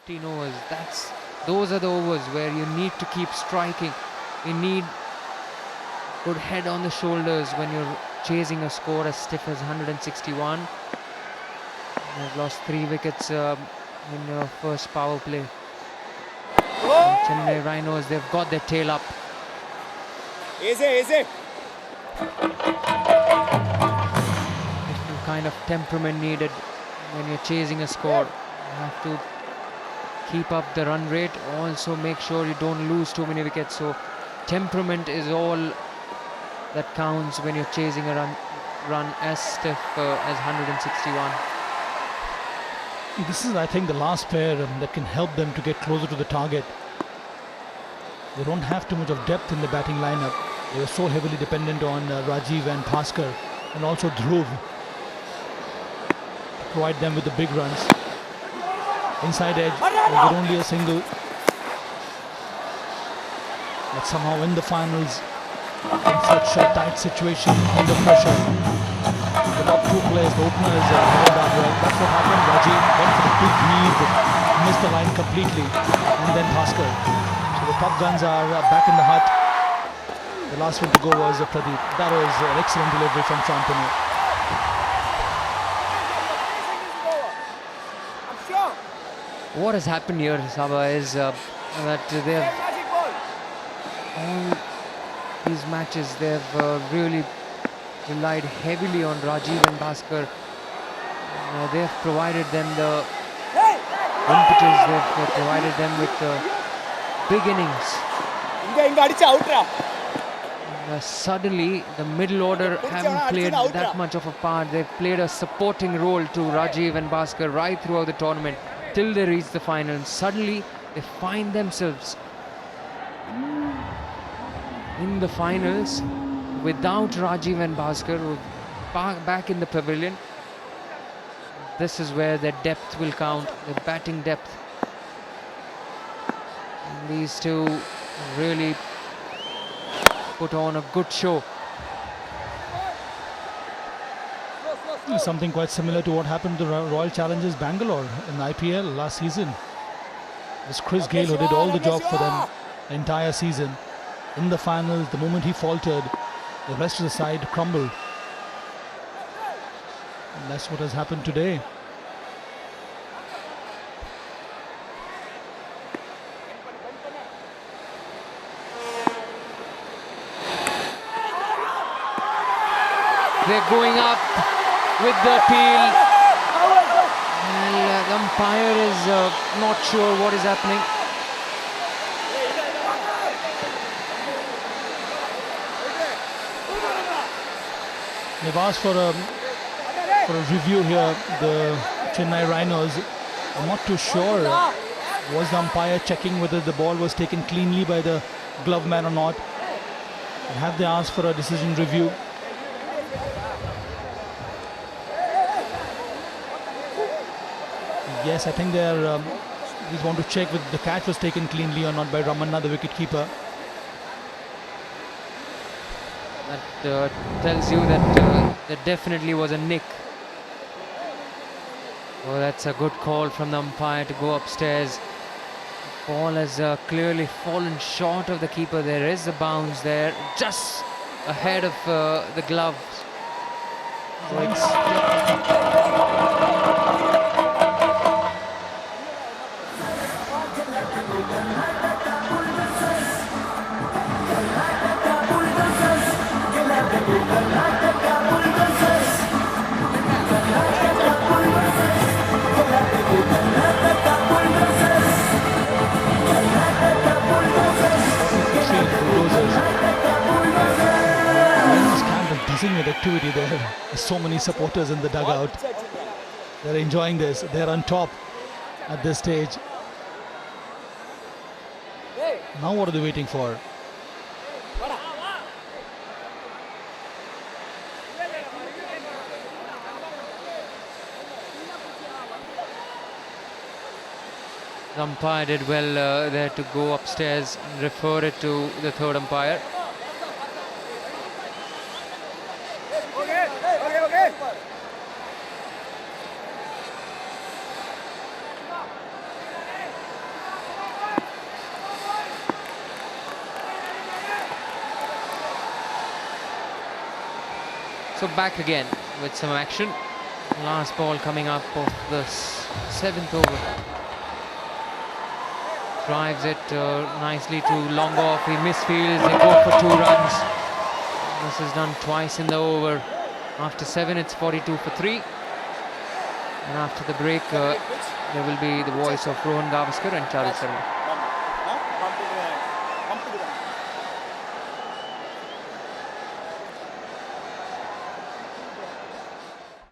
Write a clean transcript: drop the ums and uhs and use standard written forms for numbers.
15 overs. Those are the overs where you need to keep striking. You need good head on the shoulders when you're chasing a score as stiff as 161. They've lost 3 wickets in your first power play. And Chennai Rhinos, they've got their tail up. Easy. Different kind of temperament needed when you're chasing a score. You have to keep up the run rate, also make sure you don't lose too many wickets. So temperament is all that counts when you're chasing a run as stiff as 161. This is, I think, the last pair that can help them to get closer to the target. They don't have too much of depth in the batting lineup. They were so heavily dependent on Rajiv and Bhaskar, and also Dhruv to provide them with the big runs. Inside edge, with only a single. But somehow in the finals, in such a tight situation, under pressure, the top 2 players, the openers, held that well. That's what happened. Rajiv went for the big lead, missed the line completely, and then Bhaskar. So the top guns are back in the hut. The last one to go was Pradeep. That was an excellent delivery from Shantanu. What has happened here, Saba, is that they've all these matches they've really relied heavily on Rajiv and Bhaskar. They've provided them the impetus, they've provided them with the big innings. Suddenly, the middle order haven't played that much of a part. They've played a supporting role to Rajiv and Bhaskar right throughout the tournament till they reach the final. And suddenly, they find themselves in the finals without Rajiv and Bhaskar back in the pavilion. This is where their depth will count, the batting depth. And these two really put on a good show. Something quite similar to what happened to Royal Challengers Bangalore in IPL last season. It was Chris Gayle who did all the job for them the entire season. In the finals, the moment he faltered, the rest of the side crumbled. And that's what has happened today. They're going up with the appeal, and the umpire is not sure what is happening. They've asked for a review here, the Chennai Rhinos. I'm not too sure. Was the umpire checking whether the ball was taken cleanly by the glove man or not? Or have they asked for a decision review? Yes, I think they're just want to check whether the catch was taken cleanly or not by Ramanna, the wicketkeeper. That tells you that there definitely was a nick. Oh, that's a good call from the umpire to go upstairs. The ball has clearly fallen short of the keeper. There is a bounce there, just ahead of the glove. So it's With activity there. There's so many supporters in the dugout. They're enjoying this. They're on top at this stage. Now what are they waiting for? the umpire did well there to go upstairs and refer it to the third umpire. So back again with some action. Last ball coming up of the 7th over. Drives it nicely to long off. He misfields. They go for 2 runs. This is done twice in the over. After 7, it's 42 for 3. And after the break, there will be the voice of Rohan Gavaskar and Charu Sharma.